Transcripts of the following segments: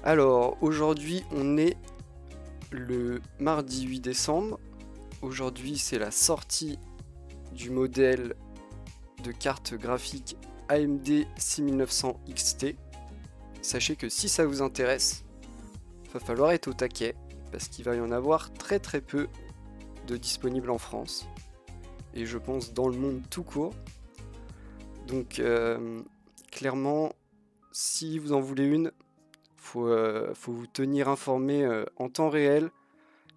Alors, aujourd'hui, on est le mardi 8 décembre. Aujourd'hui, c'est la sortie du modèle de carte graphique AMD 6900 XT. Sachez que si ça vous intéresse, il va falloir être au taquet, parce qu'il va y en avoir très très peu de disponibles en France, et je pense dans le monde tout court. Donc clairement, si vous en voulez une, faut vous tenir informé en temps réel,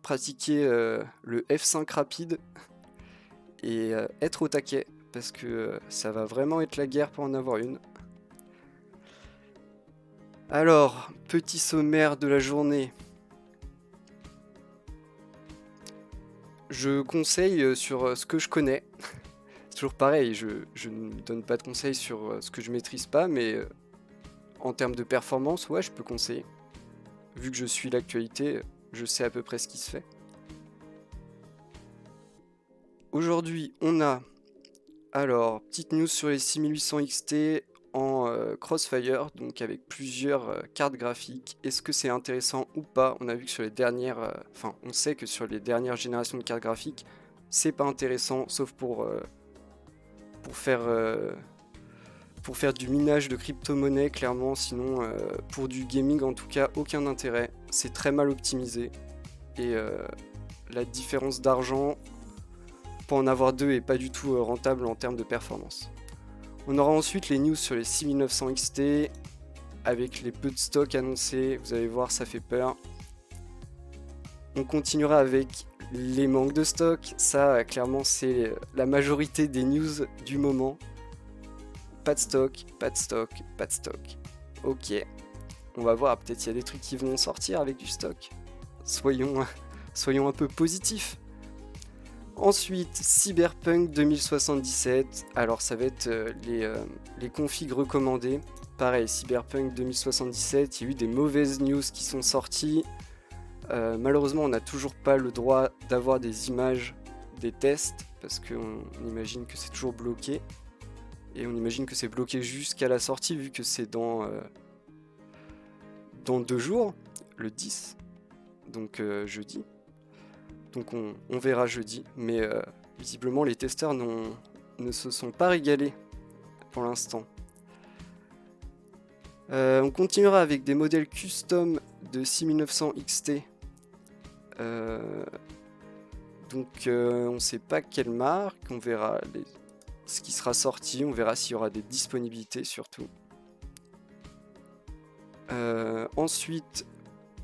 pratiquer le F5 rapide et être au taquet, parce que ça va vraiment être la guerre pour en avoir une. Alors, petit sommaire de la journée. Je conseille sur ce que je connais. C'est toujours pareil, je ne donne pas de conseils sur ce que je maîtrise pas, mais en termes de performance, ouais, je peux conseiller. Vu que je suis l'actualité, je sais à peu près ce qui se fait. Aujourd'hui, on a, alors, petite news sur les 6800 XT en Crossfire, donc avec plusieurs cartes graphiques. Est-ce que c'est intéressant ou pas? On a vu que sur les dernières, on sait que sur les dernières générations de cartes graphiques, c'est pas intéressant, sauf pour faire du minage de crypto-monnaie, clairement. Sinon, pour du gaming, en tout cas, aucun intérêt. C'est très mal optimisé. Et la différence d'argent, pour en avoir deux, est pas du tout rentable en termes de performance. On aura ensuite les news sur les 6900 XT, avec les peu de stocks annoncés. Vous allez voir, ça fait peur. On continuera avec les manques de stock. Ça, clairement, c'est la majorité des news du moment. Pas de stock, pas de stock, pas de stock. Ok, on va voir, peut-être il y a des trucs qui vont sortir avec du stock. Soyons un peu positifs. Ensuite, Cyberpunk 2077. Alors ça va être les configs recommandés. Pareil, Cyberpunk 2077, il y a eu des mauvaises news qui sont sorties. Malheureusement, on n'a toujours pas le droit d'avoir des images des tests, parce qu'on imagine que c'est toujours bloqué. Et on imagine que c'est bloqué jusqu'à la sortie, vu que c'est dans 2 jours, le 10, donc jeudi. Donc on verra jeudi, mais visiblement les testeurs ne se sont pas régalés pour l'instant. On continuera avec des modèles custom de 6900 XT. Donc on ne sait pas quelle marque, on verra ce qui sera sorti, on verra s'il y aura des disponibilités surtout. Ensuite,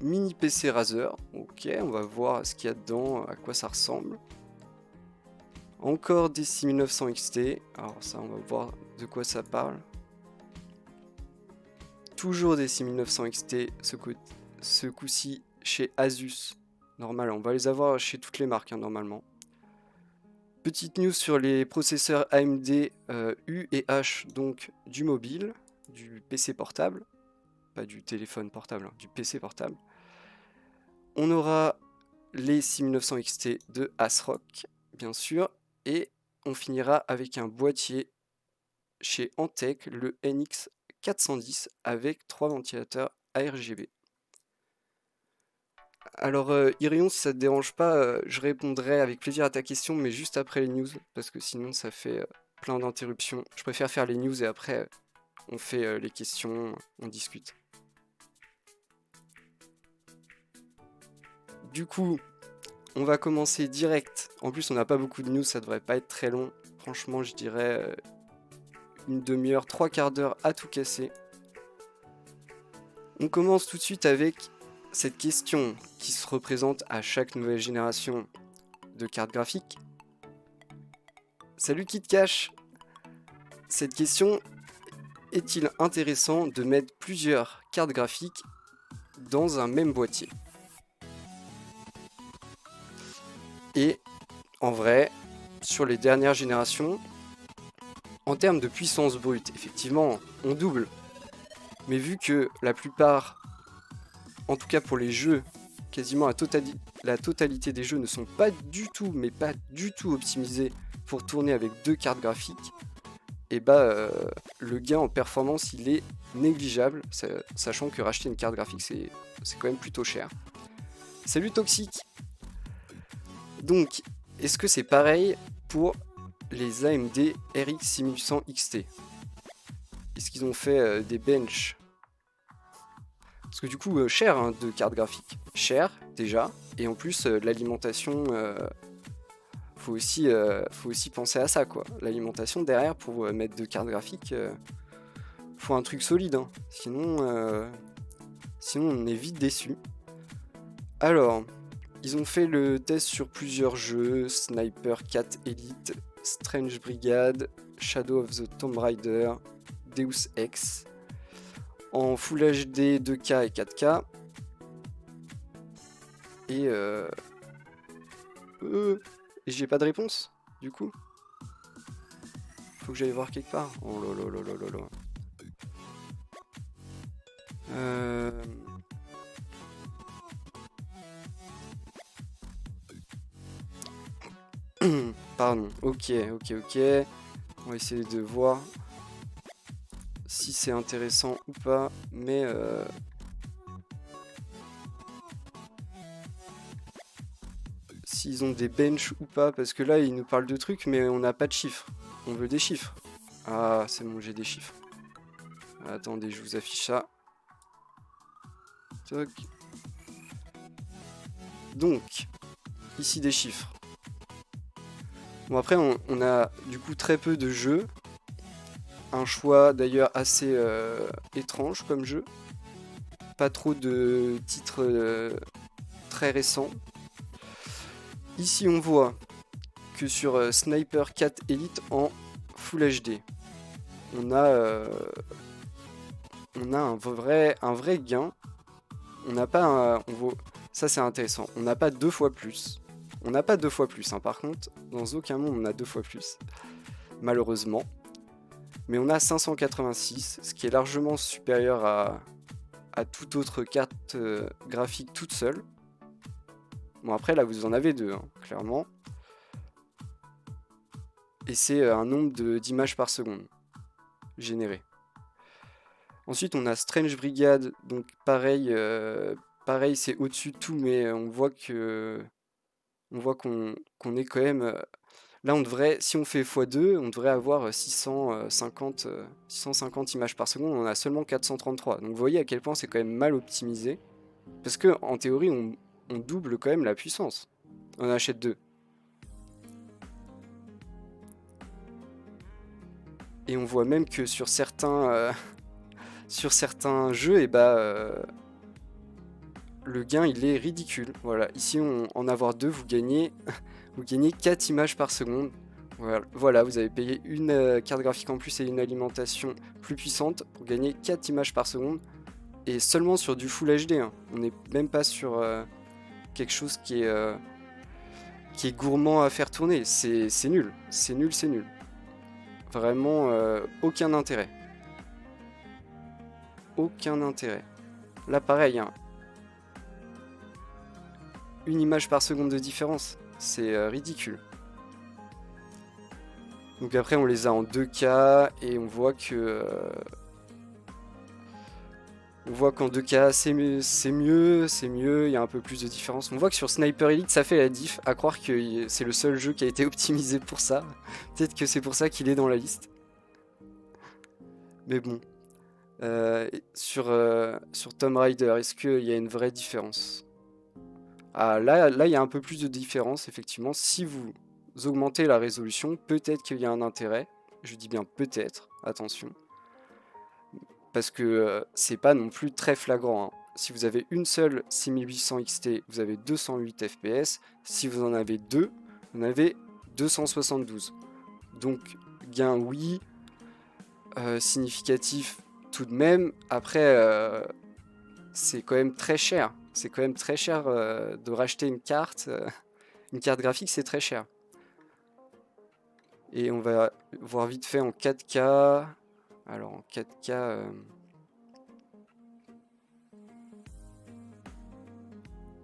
mini PC Razer, ok, on va voir ce qu'il y a dedans, à quoi ça ressemble. Encore des 6900 XT, alors ça on va voir de quoi ça parle. Toujours des 6900 XT, ce coup-ci chez Asus. Normal, on va les avoir chez toutes les marques normalement. Petite news sur les processeurs AMD U et H, donc du mobile, du PC portable, pas du téléphone portable, du PC portable. On aura les 6900 XT de ASRock, bien sûr, et on finira avec un boîtier chez Antec, le NX 410, avec 3 ventilateurs ARGB. Alors Irion, si ça te dérange pas, je répondrai avec plaisir à ta question, mais juste après les news, parce que sinon ça fait plein d'interruptions. Je préfère faire les news et après on fait les questions, on discute. Du coup, on va commencer direct. En plus, on n'a pas beaucoup de news, ça devrait pas être très long. Franchement, je dirais une demi-heure, 3/4 d'heure à tout casser. On commence tout de suite avec cette question qui se représente à chaque nouvelle génération de cartes graphiques. Salut KitCash! Cette question, est-il intéressant de mettre plusieurs cartes graphiques dans un même boîtier? Et en vrai, sur les dernières générations, en termes de puissance brute, effectivement, on double. Mais vu que la plupart, en tout cas pour les jeux, quasiment la totalité des jeux ne sont pas du tout, mais pas du tout optimisés pour tourner avec 2 cartes graphiques, et bah le gain en performance il est négligeable, sachant que racheter une carte graphique c'est quand même plutôt cher. Salut Toxique. Donc, est-ce que c'est pareil pour les AMD RX 6800 XT? Est-ce qu'ils ont fait des benches? Parce que du coup, cher hein, de cartes graphiques. Cher, déjà. Et en plus, l'alimentation... faut aussi penser à ça, quoi. L'alimentation derrière, pour mettre de cartes graphiques, faut un truc solide. Hein. Sinon, on est vite déçu. Alors... Ils ont fait le test sur plusieurs jeux, Sniper 4 Elite, Strange Brigade, Shadow of the Tomb Raider, Deus Ex, en Full HD 2K et 4K. Et j'ai pas de réponse, du coup. Faut que j'aille voir quelque part. Oh là. Pardon, ok. On va essayer de voir si c'est intéressant ou pas, mais s'ils ont des benches ou pas, parce que là ils nous parlent de trucs, mais on n'a pas de chiffres. On veut des chiffres. Ah, c'est bon, j'ai des chiffres. Attendez, je vous affiche ça. Toc. Donc, ici des chiffres. Bon après on a du coup très peu de jeux, un choix d'ailleurs assez étrange comme jeu, pas trop de titres très récents. Ici on voit que sur Sniper 4 Elite en Full HD, on a un vrai gain, on n'a pas ça c'est intéressant, on n'a pas 2 fois plus. On n'a pas 2 fois plus, hein. Par contre, dans aucun monde on a 2 fois plus, malheureusement. Mais on a 586, ce qui est largement supérieur à toute autre carte graphique toute seule. Bon après là vous en avez 2, hein, clairement. Et c'est un nombre d'images par seconde générées. Ensuite on a Strange Brigade, donc pareil c'est au-dessus de tout, mais on voit qu'on est quand même... Là, on devrait, si on fait x2, on devrait avoir 650 images par seconde. On a seulement 433. Donc vous voyez à quel point c'est quand même mal optimisé. Parce que en théorie, on double quand même la puissance. On achète 2. Et on voit même que sur certains jeux, le gain il est ridicule. Voilà, ici en avoir 2, vous gagnez 4 images par seconde. Voilà, vous avez payé une carte graphique en plus et une alimentation plus puissante pour gagner 4 images par seconde. Et seulement sur du Full HD. Hein. On n'est même pas sur quelque chose qui est gourmand à faire tourner. C'est nul. C'est nul. Vraiment, aucun intérêt. Aucun intérêt. Là, pareil, hein. Une image par seconde de différence. C'est ridicule. Donc après on les a en 2K et on voit que qu'en 2K c'est mieux, il y a un peu plus de différence. On voit que sur Sniper Elite ça fait la diff, à croire que c'est le seul jeu qui a été optimisé pour ça. Peut-être que c'est pour ça qu'il est dans la liste. Mais bon. Sur Tomb Raider, est-ce qu'il y a une vraie différence? Ah, là, il y a un peu plus de différence, effectivement. Si vous augmentez la résolution, peut-être qu'il y a un intérêt. Je dis bien peut-être, attention. Parce que c'est pas non plus très flagrant. Hein. Si vous avez une seule 6800 XT, vous avez 208 FPS. Si vous en avez deux, vous en avez 272. Donc, gain oui, significatif tout de même. Après, c'est quand même très cher. C'est quand même très cher de racheter une carte. Une carte graphique, c'est très cher. Et on va voir vite fait en 4K. Alors en 4K...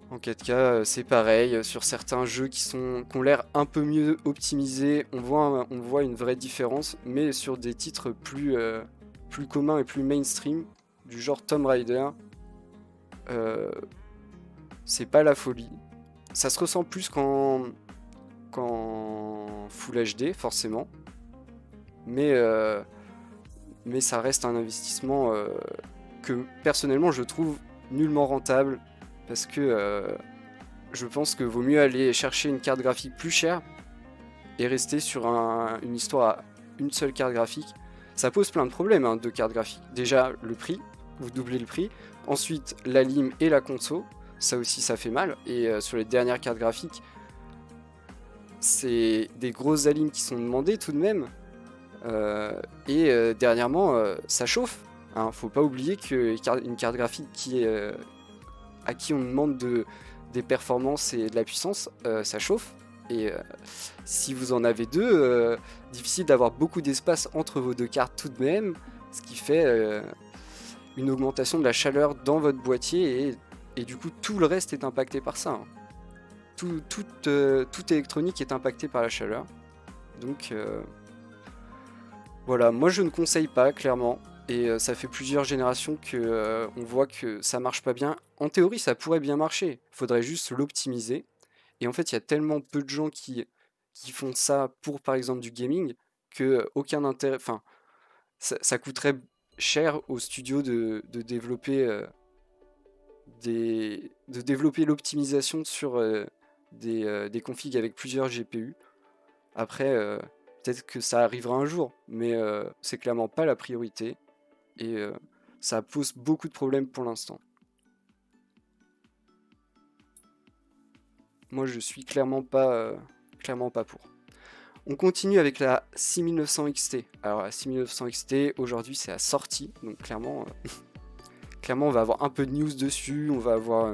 En 4K, c'est pareil. Sur certains jeux qui ont l'air un peu mieux optimisés, on voit une vraie différence. Mais sur des titres plus commun et plus mainstream, du genre Tomb Raider, c'est pas la folie. Ça se ressent plus qu'en Full HD, forcément. Mais ça reste un investissement que personnellement je trouve nullement rentable, parce que je pense que vaut mieux aller chercher une carte graphique plus chère et rester sur une histoire à une seule carte graphique. Ça pose plein de problèmes, hein, de cartes graphiques. Déjà le prix, vous doublez le prix. Ensuite la lime et la conso, ça aussi ça fait mal. Et sur les dernières cartes graphiques, c'est des grosses alimes qui sont demandées tout de même. Dernièrement, ça chauffe. Hein. Faut pas oublier qu'une carte graphique à qui on demande des performances et de la puissance, ça chauffe. Et si vous en avez deux, difficile d'avoir beaucoup d'espace entre vos deux cartes tout de même, ce qui fait une augmentation de la chaleur dans votre boîtier, et du coup tout le reste est impacté par ça. Hein. Toute électronique est impactée par la chaleur. Donc voilà, moi je ne conseille pas, clairement. Et ça fait plusieurs générations que on voit que ça marche pas bien. En théorie, ça pourrait bien marcher. Faudrait juste l'optimiser. Et en fait, il y a tellement peu de gens qui font ça pour, par exemple, du gaming, que aucun intérêt. Enfin, ça coûterait cher aux studios de développer l'optimisation sur des configs avec plusieurs GPU. Après, peut-être que ça arrivera un jour, mais c'est clairement pas la priorité. Et ça pose beaucoup de problèmes pour l'instant. Moi, je suis clairement pas pour. On continue avec la 6900 XT. Alors, la 6900 XT, aujourd'hui, c'est la sortie. Donc, clairement, on va avoir un peu de news dessus. On va avoir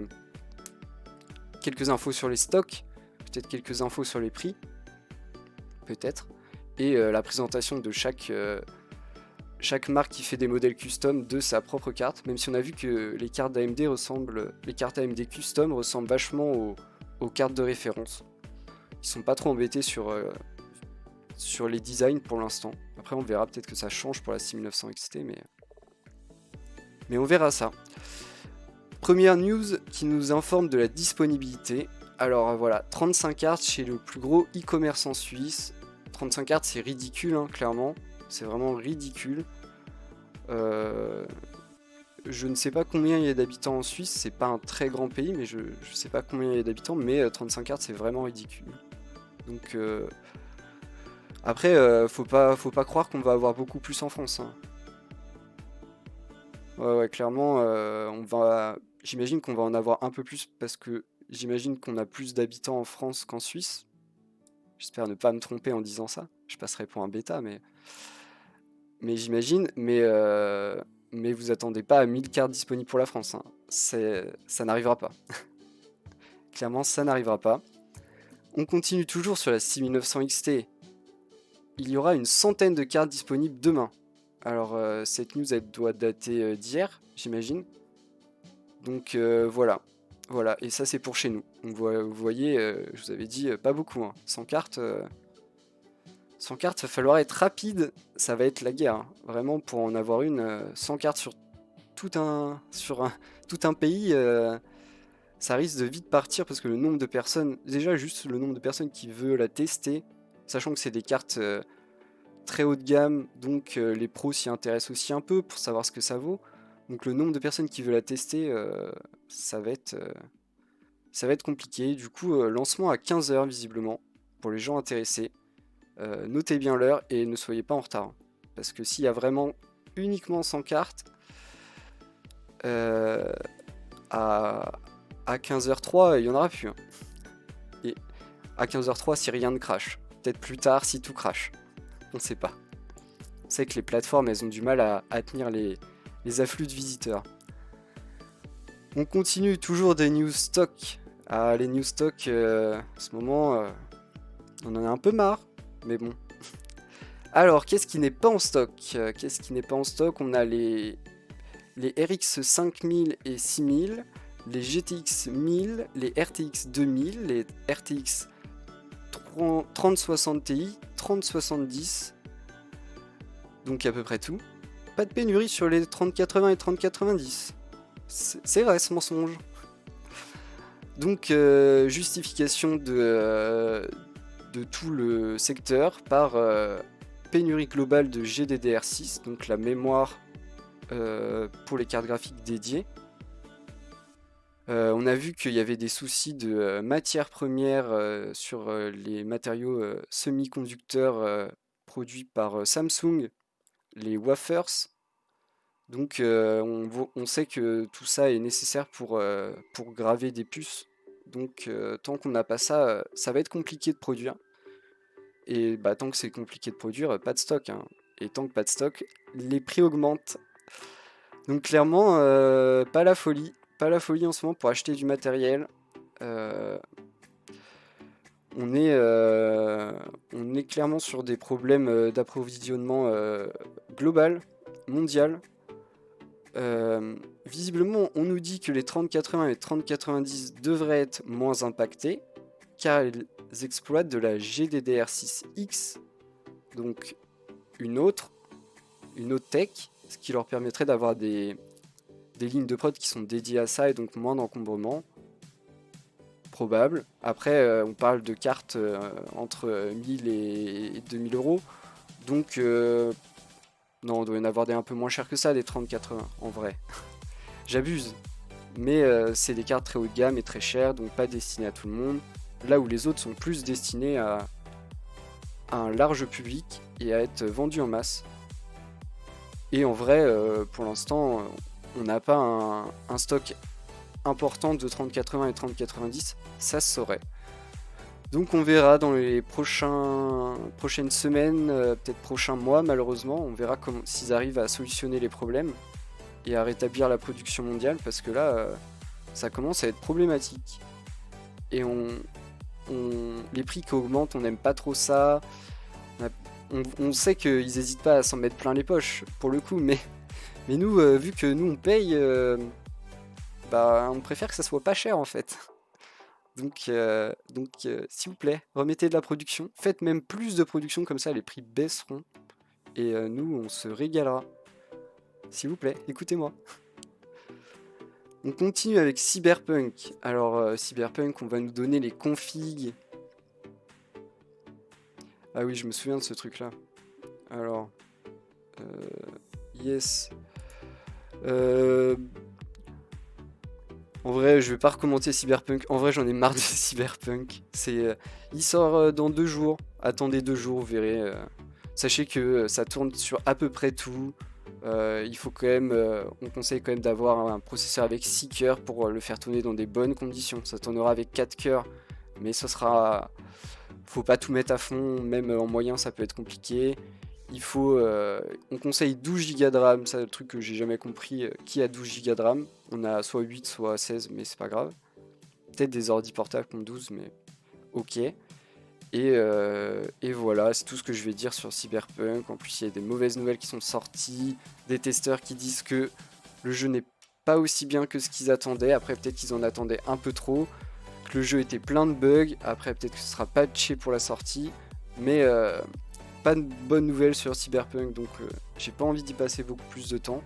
quelques infos sur les stocks. Peut-être quelques infos sur les prix. Peut-être. Et la présentation de chaque marque qui fait des modèles custom de sa propre carte. Même si on a vu que les cartes AMD custom ressemblent vachement aux cartes de référence. Ils sont pas trop embêtés sur les designs pour l'instant. Après on verra, peut-être que ça change pour la 6900 XT, mais on verra ça. Première news qui nous informe de la disponibilité. Alors voilà, 35 cartes chez le plus gros e-commerce en Suisse. 35 cartes, c'est ridicule, hein, clairement. C'est vraiment ridicule. Je ne sais pas combien il y a d'habitants en Suisse, c'est pas un très grand pays, mais je sais pas combien il y a d'habitants, mais 35 cartes c'est vraiment ridicule. Donc après, faut pas croire qu'on va avoir beaucoup plus en France. Hein. Ouais, clairement, j'imagine qu'on va en avoir un peu plus, parce que j'imagine qu'on a plus d'habitants en France qu'en Suisse. J'espère ne pas me tromper en disant ça. Je passerai pour un bêta, mais j'imagine. Mais vous attendez pas à 1000 cartes disponibles pour la France. Hein. Ça n'arrivera pas. Clairement, ça n'arrivera pas. On continue toujours sur la 6900 XT. Il y aura une centaine de cartes disponibles demain. Alors, cette news, elle doit dater d'hier, j'imagine. Donc, voilà. Voilà, et ça, c'est pour chez nous. Donc, vous voyez, je vous avais dit, pas beaucoup. Hein. 100 cartes... 100 cartes, va falloir être rapide, ça va être la guerre. Hein. Vraiment, pour en avoir une, 100 cartes sur tout un pays, ça risque de vite partir, parce que le nombre de personnes, déjà juste le nombre de personnes qui veulent la tester, sachant que c'est des cartes très haut de gamme, donc les pros s'y intéressent aussi un peu pour savoir ce que ça vaut. Donc le nombre de personnes qui veulent la tester, ça va être compliqué. Du coup, lancement à 15h visiblement, pour les gens intéressés. Notez bien l'heure et ne soyez pas en retard. Hein, parce que s'il y a vraiment uniquement 100 cartes, à 15h03, il n'y en aura plus. Hein. Et à 15h03, si rien ne crache. Peut-être plus tard si tout crache. On ne sait pas. On sait que les plateformes, elles ont du mal à tenir les afflux de visiteurs. On continue toujours des news stock. Ah, les news stock, en ce moment, on en a un peu marre. Mais bon. Alors, qu'est-ce qui n'est pas en stock? On a les RX 5000 et 6000, les GTX 1000, les RTX 2000, les RTX 3060 Ti, 3070. Donc à peu près tout. pas de pénurie sur les 3080 et 3090. C'est vrai ce mensonge. Donc justification de tout le secteur par pénurie globale de GDDR6, donc la mémoire pour les cartes graphiques dédiées. On a vu qu'il y avait des soucis de matières premières sur les matériaux semi-conducteurs produits par Samsung, les wafers. Donc on sait que tout ça est nécessaire pour graver des puces. Donc tant qu'on n'a pas ça, ça va être compliqué de produire. Et bah, tant que c'est compliqué de produire, pas de stock, hein. Et tant que pas de stock, les prix augmentent. Donc clairement, pas la folie. Pas la folie en ce moment pour acheter du matériel. Euh, on est clairement sur des problèmes d'approvisionnement global, mondial. Visiblement, on nous dit que les 3080 et 3090 devraient être moins impactés, car ils exploitent de la GDDR6X, donc une autre tech, ce qui leur permettrait d'avoir des lignes de prod qui sont dédiées à ça et donc moins d'encombrement. Probable. Après, on parle de cartes entre 1000 et 2000 euros. Donc, non, on doit y en avoir des un peu moins chers que ça, des 3080, en vrai. J'abuse. Mais c'est des cartes très haut de gamme et très chères, donc pas destinées à tout le monde. Là où les autres sont plus destinés à un large public et à être vendus en masse. Et en vrai, pour l'instant, on n'a pas un stock important de 3080 et 3090, ça se saurait. Donc on verra dans les prochaines semaines, peut-être prochains mois malheureusement, on verra s'ils arrivent à solutionner les problèmes et à rétablir la production mondiale, parce que là, ça commence à être problématique. Et les prix qui augmentent, on n'aime pas trop ça. On sait qu'ils n'hésitent pas à s'en mettre plein les poches, pour le coup, mais nous, vu que nous on paye, bah, on préfère que ça soit pas cher en fait. Donc, s'il vous plaît, remettez de la production. Faites même plus de production, comme ça les prix baisseront. Et nous, on se régalera. S'il vous plaît, écoutez-moi. On continue avec Cyberpunk. Alors, Cyberpunk, on va nous donner les configs. Ah oui, je me souviens de ce truc-là. Alors, yes. En vrai, je vais pas recommencer Cyberpunk. En vrai, j'en ai marre de Cyberpunk. Il sort dans 2 jours. Attendez 2 jours, vous verrez. Sachez que ça tourne sur à peu près tout. Il faut quand même, on conseille quand même d'avoir un processeur avec 6 cœurs pour le faire tourner dans des bonnes conditions. Ça tournera avec 4 cœurs, mais ça sera. Faut pas tout mettre à fond, même en moyen ça peut être compliqué. On conseille 12 Go de RAM, c'est le truc que j'ai jamais compris, qui a 12 Go de RAM. On a soit 8, soit 16, mais c'est pas grave. Peut-être des ordi portables qui ont 12, mais ok. Et voilà, c'est tout ce que je vais dire sur Cyberpunk. En plus, il y a des mauvaises nouvelles qui sont sorties, des testeurs qui disent que le jeu n'est pas aussi bien que ce qu'ils attendaient. Après, peut-être qu'ils en attendaient un peu trop, que le jeu était plein de bugs. Après, peut-être que ce sera patché pour la sortie, mais pas de bonnes nouvelles sur Cyberpunk, donc j'ai pas envie d'y passer beaucoup plus de temps.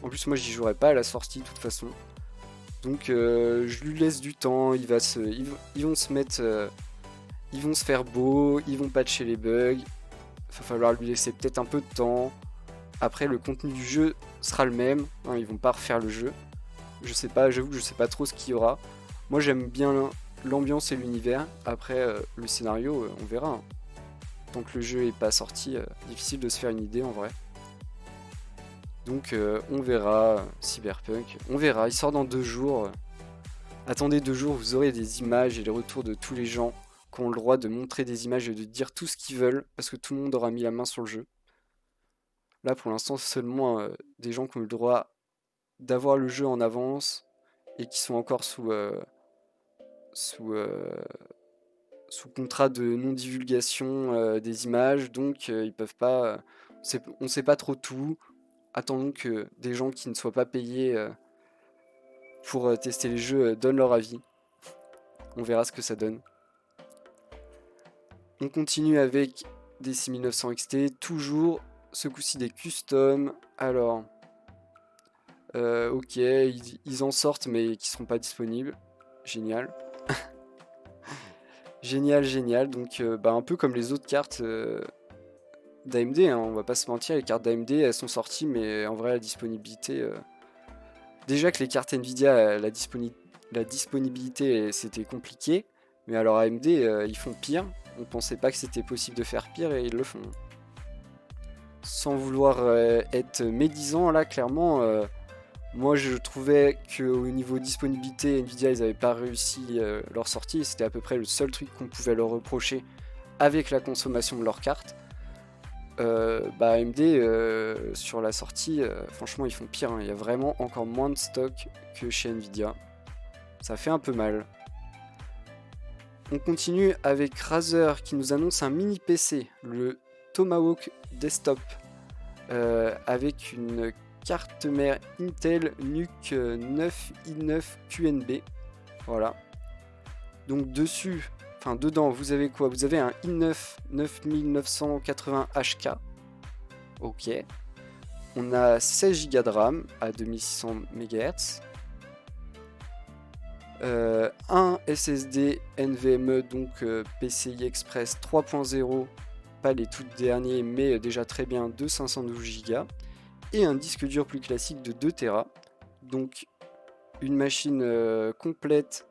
En plus, moi, j'y jouerai pas à la sortie de toute façon. Donc, je lui laisse du temps. Ils vont se mettre. Ils vont se faire beau, ils vont patcher les bugs. Il va falloir lui laisser peut-être un peu de temps. Après, le contenu du jeu sera le même. Hein, ils vont pas refaire le jeu. Je sais pas, j'avoue que je sais pas trop ce qu'il y aura. Moi, j'aime bien l'ambiance et l'univers. Après, le scénario, on verra. Hein. Tant que le jeu est pas sorti, difficile de se faire une idée en vrai. Donc, on verra Cyberpunk. On verra, il sort dans 2 jours. Attendez 2 jours, vous aurez des images et les retours de tous les gens qui ont le droit de montrer des images et de dire tout ce qu'ils veulent, parce que tout le monde aura mis la main sur le jeu. Là, pour l'instant, c'est seulement des gens qui ont eu le droit d'avoir le jeu en avance et qui sont encore sous, sous contrat de non-divulgation des images, donc ils peuvent pas. On sait pas trop tout. Attendons que des gens qui ne soient pas payés pour tester les jeux donnent leur avis. On verra ce que ça donne. On continue avec des 6900 XT, toujours ce coup-ci des customs. Alors, ok, ils en sortent, mais qui seront pas disponibles. Génial. Génial, génial. Donc, bah, un peu comme les autres cartes d'AMD, hein, on va pas se mentir, les cartes d'AMD, elles sont sorties, mais en vrai, la disponibilité... Déjà que les cartes Nvidia, la disponibilité, c'était compliqué. Mais alors AMD, ils font pire. On pensait pas que c'était possible de faire pire et ils le font. Sans vouloir être médisant, là, clairement, moi je trouvais qu'au niveau disponibilité, Nvidia, ils n'avaient pas réussi leur sortie. C'était à peu près le seul truc qu'on pouvait leur reprocher avec la consommation de leurs cartes. Bah AMD, sur la sortie, franchement, ils font pire, hein. Il y a vraiment encore moins de stock que chez Nvidia. Ça fait un peu mal. On continue avec Razer qui nous annonce un mini PC, le Tomahawk Desktop, avec une carte mère Intel NUC 9 i9 QNB. Voilà. Donc dessus, enfin dedans, vous avez quoi? Vous avez un i9 9980 HK. Ok. On a 16 Go de RAM à 2600 MHz. Un SSD NVMe, donc PCI Express 3.0, pas les tout derniers, mais déjà très bien, de 512 Go. Et un disque dur plus classique de 2 Tera. Donc une machine complète,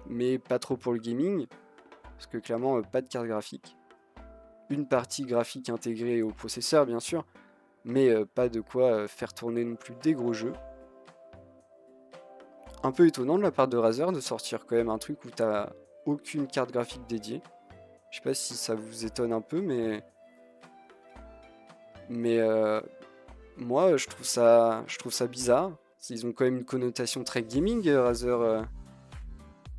mais pas trop pour le gaming, parce que clairement, pas de carte graphique. Une partie graphique intégrée au processeur, bien sûr, mais pas de quoi faire tourner non plus des gros jeux. Un peu étonnant de la part de Razer de sortir quand même un truc où t'as aucune carte graphique dédiée. Je sais pas si ça vous étonne un peu, mais moi je trouve ça bizarre. Ils ont quand même une connotation très gaming, Razer,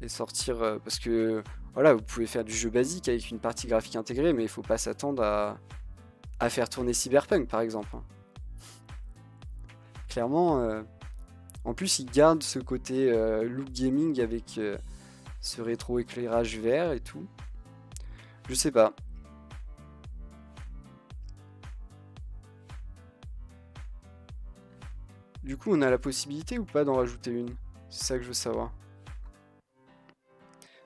et sortir parce que voilà, vous pouvez faire du jeu basique avec une partie graphique intégrée, mais il faut pas s'attendre à faire tourner Cyberpunk par exemple, hein. Clairement. En plus, ils gardent ce côté look gaming avec ce rétro éclairage vert et tout. Je sais pas. Du coup, on a la possibilité ou pas d'en rajouter une? C'est ça que je veux savoir.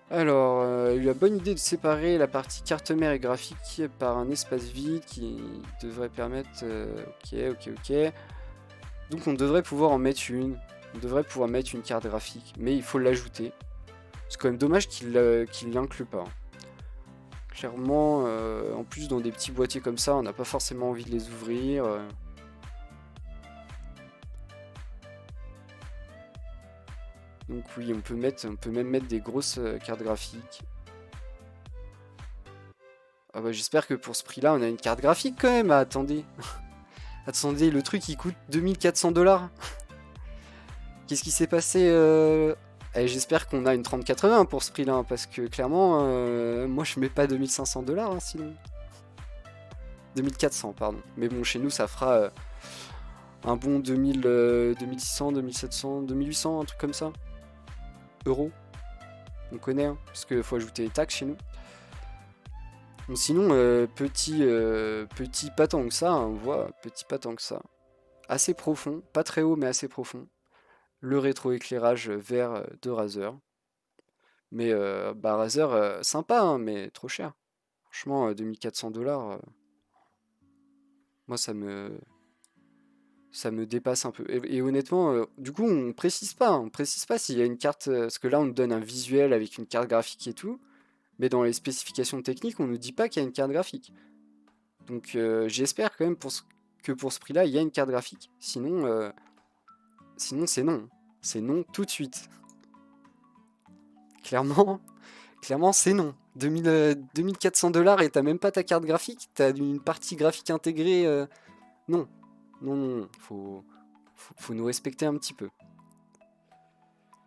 Alors, il y a eu la bonne idée de séparer la partie carte mère et graphique par un espace vide qui devrait permettre... ok. Donc on devrait pouvoir en mettre une. On devrait pouvoir mettre une carte graphique, mais il faut l'ajouter. C'est quand même dommage qu'il l'inclut pas. Clairement, en plus dans des petits boîtiers comme ça, on n'a pas forcément envie de les ouvrir. Donc oui, on peut même mettre des grosses cartes graphiques. Ah bah, j'espère que pour ce prix-là, on a une carte graphique quand même. Ah, attendez. Attendez, le truc il coûte 2400$. Qu'est-ce qui s'est passé j'espère qu'on a une 3080 pour ce prix-là, parce que clairement, moi je mets pas 2500$, hein, sinon. 2400, pardon. Mais bon, chez nous, ça fera un bon 2000, 2600, 2700, 2800, un truc comme ça. Euros. On connaît, hein, parce qu'il faut ajouter les taxes chez nous. Donc sinon, petit pas tant que ça, hein, on voit, petit pas tant que ça. Assez profond, pas très haut, mais assez profond. Le rétroéclairage vert de Razer. Mais bah Razer, sympa, hein, mais trop cher. Franchement, 2400$, moi ça me dépasse un peu. Et honnêtement, du coup, on précise pas s'il y a une carte, parce que là on nous donne un visuel avec une carte graphique et tout, mais dans les spécifications techniques, on nous dit pas qu'il y a une carte graphique. Donc j'espère quand même que pour ce prix-là, il y a une carte graphique. Sinon c'est non. C'est non tout de suite. Clairement, c'est non. 2400$ et t'as même pas ta carte graphique, t'as une partie graphique intégrée. Non. Non, faut nous respecter un petit peu.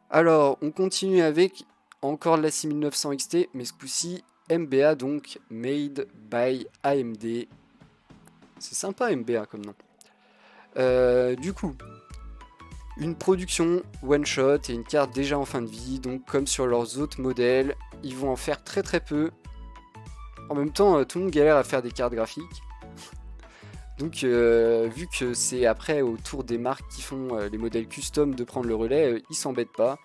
Alors, on continue avec encore de la 6900 XT, mais ce coup-ci, MBA, donc Made by AMD. C'est sympa MBA comme nom. Du coup, une production one shot et une carte déjà en fin de vie, donc comme sur leurs autres modèles, ils vont en faire très peu. En même temps, tout le monde galère à faire des cartes graphiques. Donc, vu que c'est après au tour des marques qui font les modèles custom de prendre le relais, ils s'embêtent pas.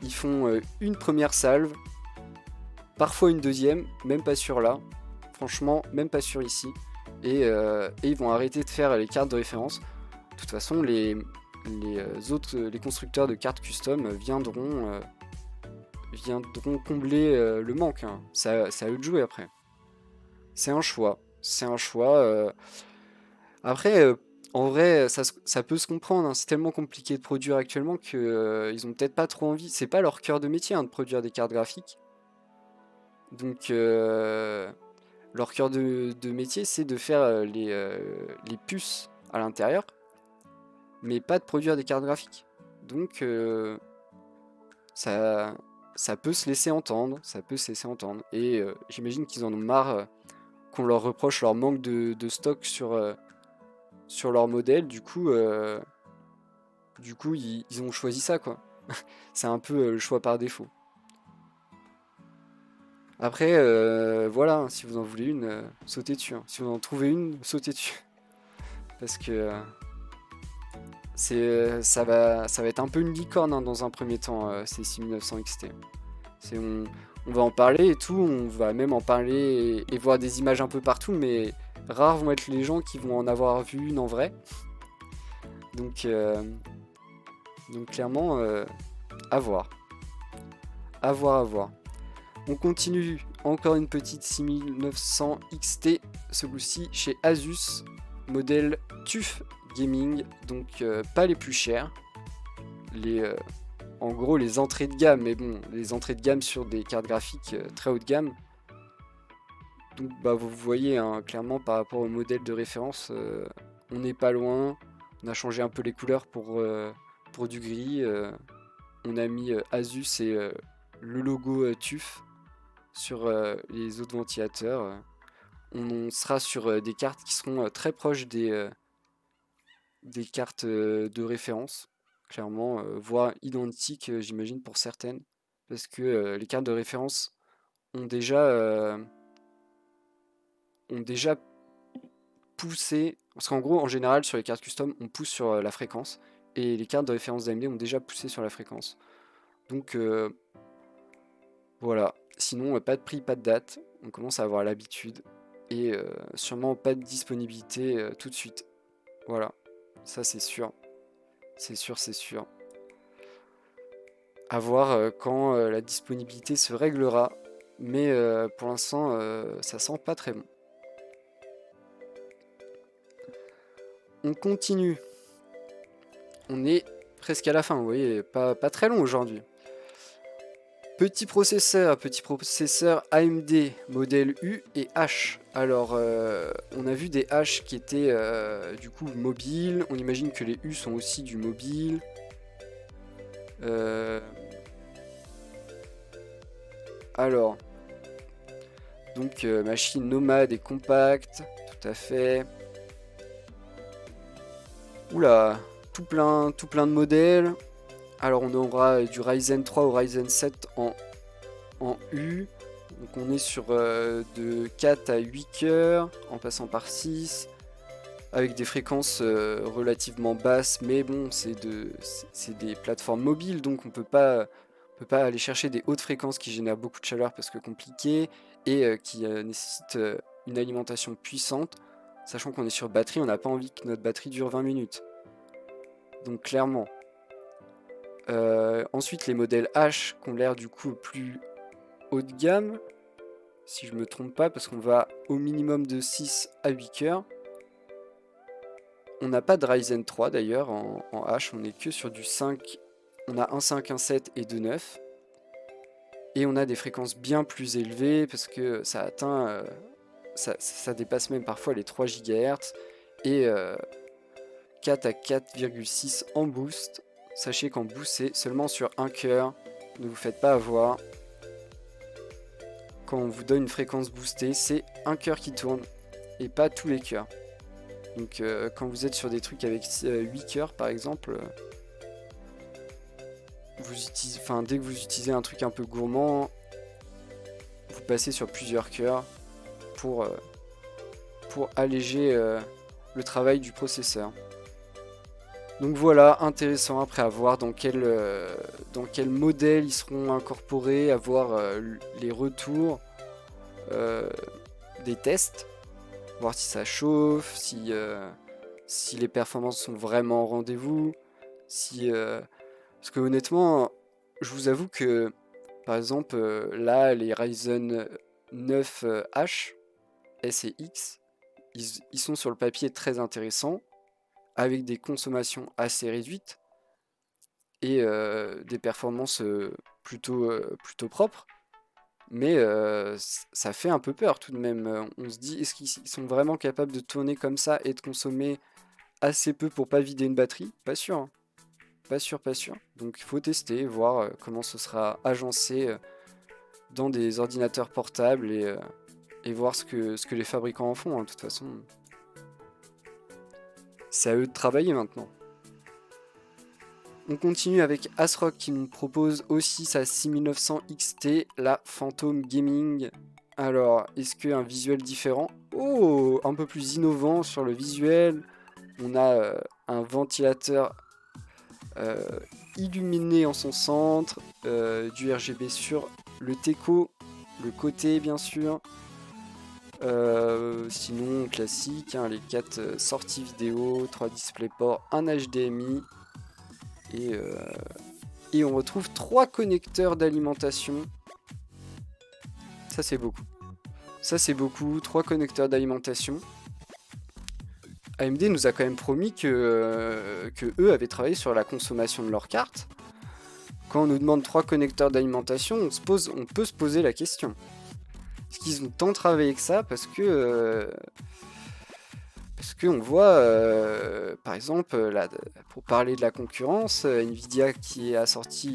Ils font une première salve, parfois une deuxième, même pas sûr là. Franchement, même pas sûr ici. Et ils vont arrêter de faire les cartes de référence. De toute façon, les constructeurs de cartes custom viendront combler le manque. Hein. C'est à eux de jouer après. C'est un choix. C'est un choix. Après, en vrai, ça peut se comprendre. Hein. C'est tellement compliqué de produire actuellement que ils ont peut-être pas trop envie. C'est pas leur cœur de métier hein, de produire des cartes graphiques. Donc, leur cœur de métier, c'est de faire les puces à l'intérieur, mais pas de produire des cartes graphiques. Donc, ça, ça peut se laisser entendre. Ça peut se laisser entendre. Et j'imagine qu'ils en ont marre qu'on leur reproche leur manque de stock sur leur modèle. Du coup, ils ont choisi ça, quoi. C'est un peu le choix par défaut. Après, voilà, hein, si vous en voulez une, sautez dessus. Hein. Si vous en trouvez une, sautez dessus. Parce que ça va être un peu une licorne hein, dans un premier temps, ces 6900 XT. On va en parler et tout, on va même en parler et voir des images un peu partout, mais rares vont être les gens qui vont en avoir vu une en vrai. Donc clairement, à voir. À voir, à voir. On continue, encore une petite 6900 XT, ce coup-ci chez Asus, modèle TUF Gaming, donc pas les plus chers. En gros, les entrées de gamme, mais bon, les entrées de gamme sur des cartes graphiques très haut de gamme. Donc bah, vous voyez, hein, clairement par rapport au modèle de référence, on n'est pas loin. On a changé un peu les couleurs pour du gris. On a mis Asus et le logo TUF sur les autres ventilateurs. On sera sur des cartes qui seront très proches des cartes de référence, clairement, voire identiques, j'imagine, pour certaines. Parce que les cartes de référence ont déjà poussé. Parce qu'en gros, en général, sur les cartes custom, on pousse sur la fréquence. Et les cartes de référence d'AMD ont déjà poussé sur la fréquence. Donc voilà. Sinon, pas de prix, pas de date. On commence à avoir l'habitude. Et sûrement pas de disponibilité tout de suite. Voilà. Ça, c'est sûr. C'est sûr, c'est sûr. À voir quand la disponibilité se réglera. Mais pour l'instant, ça sent pas très bon. On continue. On est presque à la fin, vous voyez, pas très long aujourd'hui. Petit processeur AMD modèle U et H. Alors, on a vu des H qui étaient du coup mobiles. On imagine que les U sont aussi du mobile. Alors, donc machine nomade et compacte, tout à fait. Oula, tout plein de modèles. Alors on aura du Ryzen 3 ou Ryzen 7 en U. Donc on est sur de 4 à 8 cœurs, en passant par 6, avec des fréquences relativement basses, mais bon, c'est des plateformes mobiles, donc on peut pas aller chercher des hautes fréquences qui génèrent beaucoup de chaleur parce que compliqué, et qui nécessitent une alimentation puissante. Sachant qu'on est sur batterie, on n'a pas envie que notre batterie dure 20 minutes. Donc clairement. Ensuite, les modèles H qui ont l'air du coup plus haut de gamme, si je me trompe pas, parce qu'on va au minimum de 6 à 8 cœurs. On n'a pas de Ryzen 3 d'ailleurs en H, on est que sur du 5. On a un 5, un 7 et 2 9. Et on a des fréquences bien plus élevées parce que ça atteint... ça dépasse même parfois les 3 GHz et 4 à 4,6 en boost. Sachez qu'en boost c'est seulement sur un cœur, ne vous faites pas avoir. Quand on vous donne une fréquence boostée, c'est un cœur qui tourne et pas tous les cœurs. Donc quand vous êtes sur des trucs avec 8 cœurs par exemple, dès que vous utilisez un truc un peu gourmand, vous passez sur plusieurs cœurs. pour alléger le travail du processeur. Donc voilà, intéressant après à voir dans quel modèle ils seront incorporés, à voir les retours des tests, voir si ça chauffe, si les performances sont vraiment au rendez-vous, parce que honnêtement, je vous avoue que par exemple là les Ryzen 9H, S et X, ils sont sur le papier très intéressants, avec des consommations assez réduites et des performances plutôt propres. Mais ça fait un peu peur tout de même. On se dit, est-ce qu'ils sont vraiment capables de tourner comme ça et de consommer assez peu pour pas vider une batterie? Pas sûr, hein. Pas sûr, pas sûr. Donc il faut tester, voir comment ce sera agencé dans des ordinateurs portables et voir ce que les fabricants en font, hein. De toute façon, c'est à eux de travailler maintenant. On continue avec ASRock qui nous propose aussi sa 6900 XT, la Phantom Gaming. Alors, est-ce qu'un visuel différent? Oh, un peu plus innovant sur le visuel. On a un ventilateur illuminé en son centre, du RGB sur le Teco, le côté bien sûr. Sinon, classique, hein, les 4 sorties vidéo, 3 DisplayPort, un HDMI. Et on retrouve 3 connecteurs d'alimentation. Ça c'est beaucoup. Ça c'est beaucoup, 3 connecteurs d'alimentation. AMD nous a quand même promis que eux avaient travaillé sur la consommation de leurs cartes. Quand on nous demande 3 connecteurs d'alimentation, on peut se poser la question. Est-ce qu'ils ont tant travaillé que ça? Parce qu'on voit, par exemple, là, pour parler de la concurrence, Nvidia qui a sorti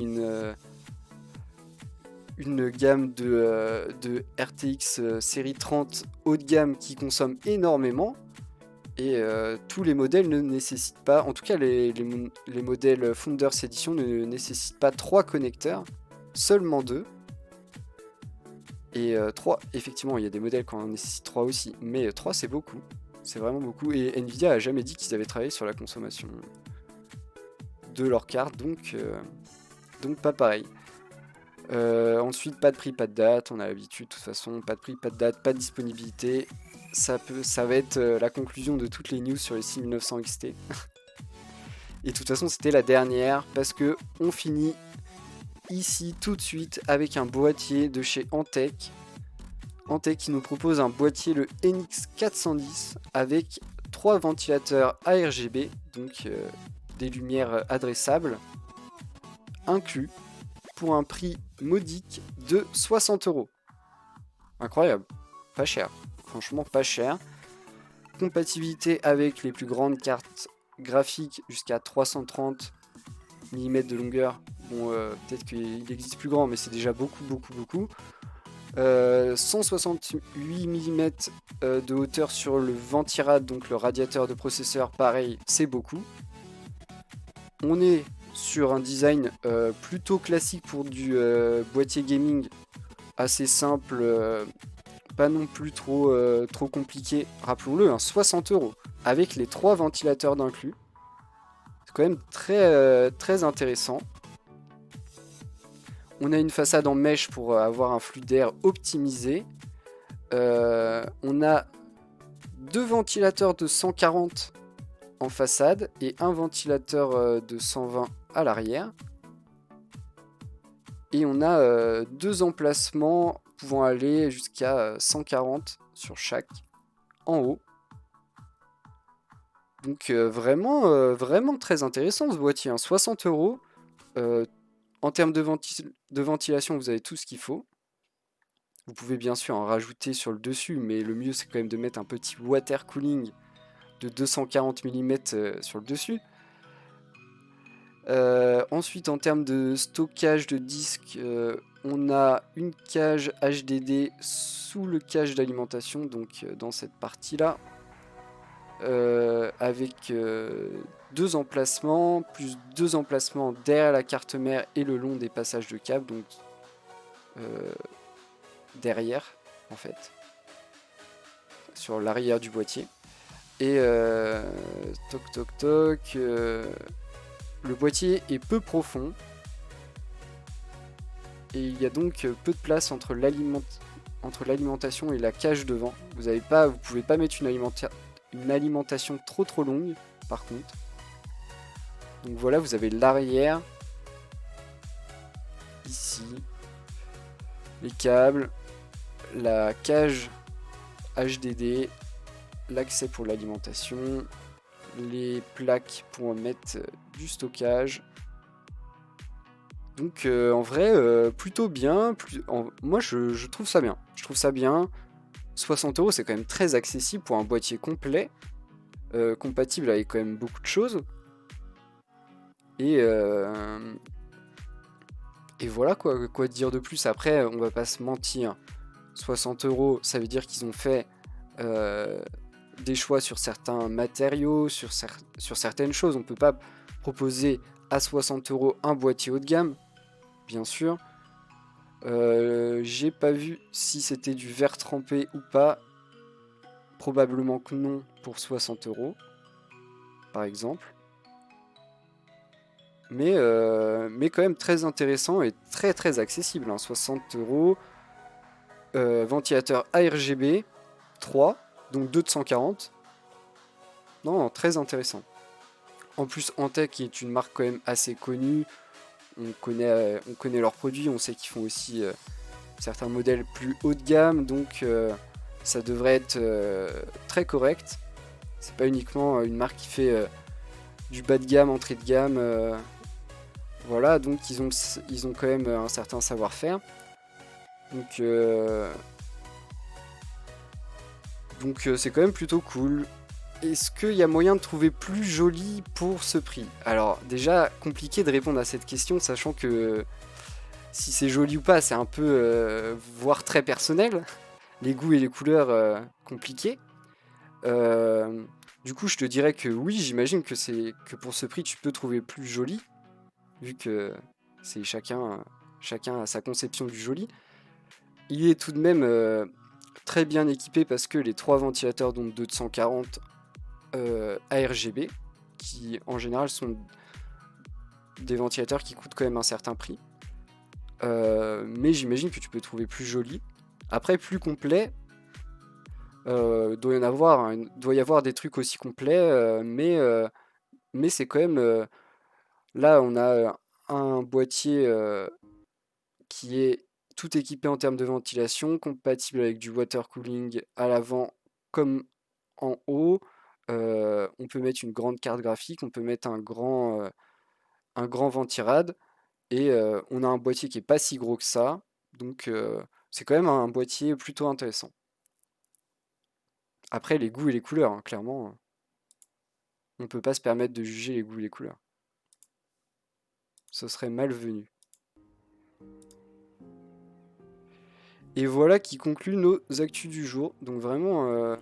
une gamme de RTX série 30 haut de gamme qui consomme énormément, et tous les modèles ne nécessitent pas, en tout cas les modèles Founders Edition ne nécessitent pas 3 connecteurs, seulement 2. Et 3, effectivement, il y a des modèles qui en nécessitent 3 aussi, mais 3 c'est beaucoup. C'est vraiment beaucoup, et Nvidia a jamais dit qu'ils avaient travaillé sur la consommation de leurs cartes, donc pas pareil. Ensuite, pas de prix, pas de date, on a l'habitude de toute façon, pas de prix, pas de date, pas de disponibilité. Ça va être la conclusion de toutes les news sur les 6900 XT. Et de toute façon, c'était la dernière, parce que on finit ici tout de suite avec un boîtier de chez Antec. Antec qui nous propose un boîtier, le NX410, avec 3 ventilateurs ARGB, donc des lumières adressables, inclus, pour un prix modique de 60 €. Incroyable, pas cher, franchement pas cher. Compatibilité avec les plus grandes cartes graphiques jusqu'à 330 mm de longueur. Bon, peut-être qu'il existe plus grand, mais c'est déjà beaucoup. 168 mm de hauteur sur le ventirad, donc le radiateur de processeur, pareil, c'est beaucoup. On est sur un design plutôt classique pour du boîtier gaming, assez simple, pas non plus trop compliqué. Rappelons-le, hein, 60 € avec les 3 ventilateurs d'inclus. C'est quand même très intéressant. On a une façade en mèche pour avoir un flux d'air optimisé. On a 2 ventilateurs de 140 en façade et un ventilateur de 120 à l'arrière. Et on a 2 emplacements pouvant aller jusqu'à 140 sur chaque en haut. Donc vraiment très intéressant ce boîtier, hein. 60 €. En termes de ventilation, vous avez tout ce qu'il faut. Vous pouvez bien sûr en rajouter sur le dessus, mais le mieux c'est quand même de mettre un petit water cooling de 240 mm sur le dessus. Ensuite, en termes de stockage de disques, on a une cage HDD sous le cache d'alimentation, donc dans cette partie-là, avec 2 emplacements, plus 2 emplacements derrière la carte mère et le long des passages de câbles, donc derrière en fait. sur l'arrière du boîtier. Et toc toc toc, le boîtier est peu profond. Et il y a donc peu de place entre l'alimentation et la cage devant. Vous pouvez pas mettre une alimentation trop longue, par contre. Donc voilà, vous avez l'arrière, ici, les câbles, la cage HDD, l'accès pour l'alimentation, les plaques pour mettre du stockage. Donc en vrai, plutôt bien. Moi je trouve ça bien. Je trouve ça bien. 60 € c'est quand même très accessible pour un boîtier complet, compatible avec quand même beaucoup de choses. Et voilà quoi dire de plus. Après, on va pas se mentir. 60 €, ça veut dire qu'ils ont fait des choix sur certains matériaux, sur certaines choses. On peut pas proposer à 60 € un boîtier haut de gamme, bien sûr. J'ai pas vu si c'était du verre trempé ou pas. Probablement que non pour 60 €, par exemple. Mais quand même très intéressant et très accessible. 60 €. Ventilateur ARGB 3, donc 2 de 140. Non, très intéressant. En plus, Antec est une marque quand même assez connue. On connaît leurs produits, on sait qu'ils font aussi certains modèles plus haut de gamme, donc ça devrait être très correct. C'est pas uniquement une marque qui fait du bas de gamme, entrée de gamme. Voilà, donc ils ont quand même un certain savoir-faire. Donc c'est quand même plutôt cool. Est-ce qu'il y a moyen de trouver plus joli pour ce prix? Alors déjà, compliqué de répondre à cette question, sachant que si c'est joli ou pas, c'est un peu, voire très personnel. Les goûts et les couleurs, compliqués. Du coup, je te dirais que oui, j'imagine que pour ce prix, tu peux trouver plus joli, vu que c'est chacun a sa conception du joli. Il est tout de même très bien équipé parce que les 3 ventilateurs, donc 240 ARGB, qui en général sont des ventilateurs qui coûtent quand même un certain prix. Mais j'imagine que tu peux trouver plus joli. Après, plus complet, doit y avoir des trucs aussi complets, mais c'est quand même... là, on a un boîtier qui est tout équipé en termes de ventilation, compatible avec du water cooling à l'avant comme en haut. On peut mettre une grande carte graphique, on peut mettre un grand ventirad, et on a un boîtier qui est pas si gros que ça, donc c'est quand même un boîtier plutôt intéressant. Après, les goûts et les couleurs, hein, clairement, on peut pas se permettre de juger les goûts et les couleurs. Ce serait malvenu. Et voilà qui conclut nos actus du jour. Donc vraiment,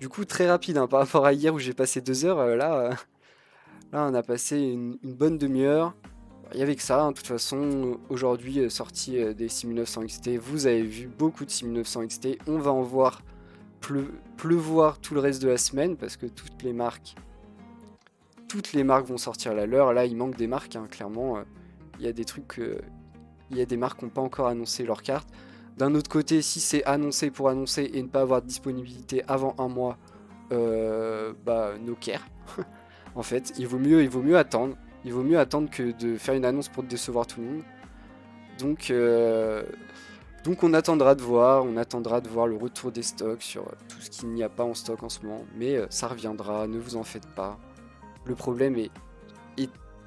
du coup très rapide hein, par rapport à hier où j'ai passé 2 heures. Là on a passé une bonne demi-heure. Il y avait que ça, hein. De toute façon, aujourd'hui, sortie des 6900 XT, vous avez vu beaucoup de 6900 XT. On va en voir pleuvoir tout le reste de la semaine parce que toutes les marques vont sortir la leur. Là, il manque des marques, hein, clairement. Il y a des trucs, il y a des marques qui n'ont pas encore annoncé leur carte. D'un autre côté, si c'est annoncé pour annoncer et ne pas avoir de disponibilité avant un mois, no care. En fait, il vaut mieux attendre. Il vaut mieux attendre que de faire une annonce pour décevoir tout le monde. Donc on attendra de voir le retour des stocks sur tout ce qu'il n'y a pas en stock en ce moment. Mais ça reviendra, ne vous en faites pas. Le problème est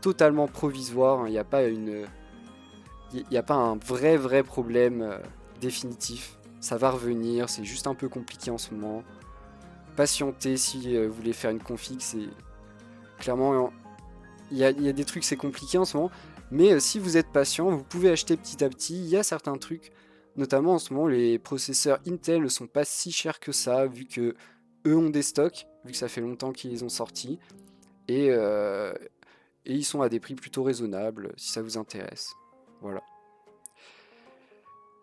totalement provisoire, hein. Il n'y a pas un vrai problème définitif. Ça va revenir, c'est juste un peu compliqué en ce moment. Patientez si vous voulez faire une config, c'est clairement... Il y a des trucs, c'est compliqué en ce moment. Mais si vous êtes patient, vous pouvez acheter petit à petit. Il y a certains trucs, notamment en ce moment, les processeurs Intel ne sont pas si chers que ça, vu que eux ont des stocks, vu que ça fait longtemps qu'ils les ont sortis. Et ils sont à des prix plutôt raisonnables, si ça vous intéresse. Voilà.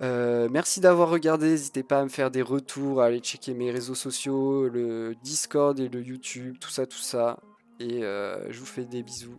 Merci d'avoir regardé, n'hésitez pas à me faire des retours, à aller checker mes réseaux sociaux, le Discord et le YouTube, tout ça, et je vous fais des bisous.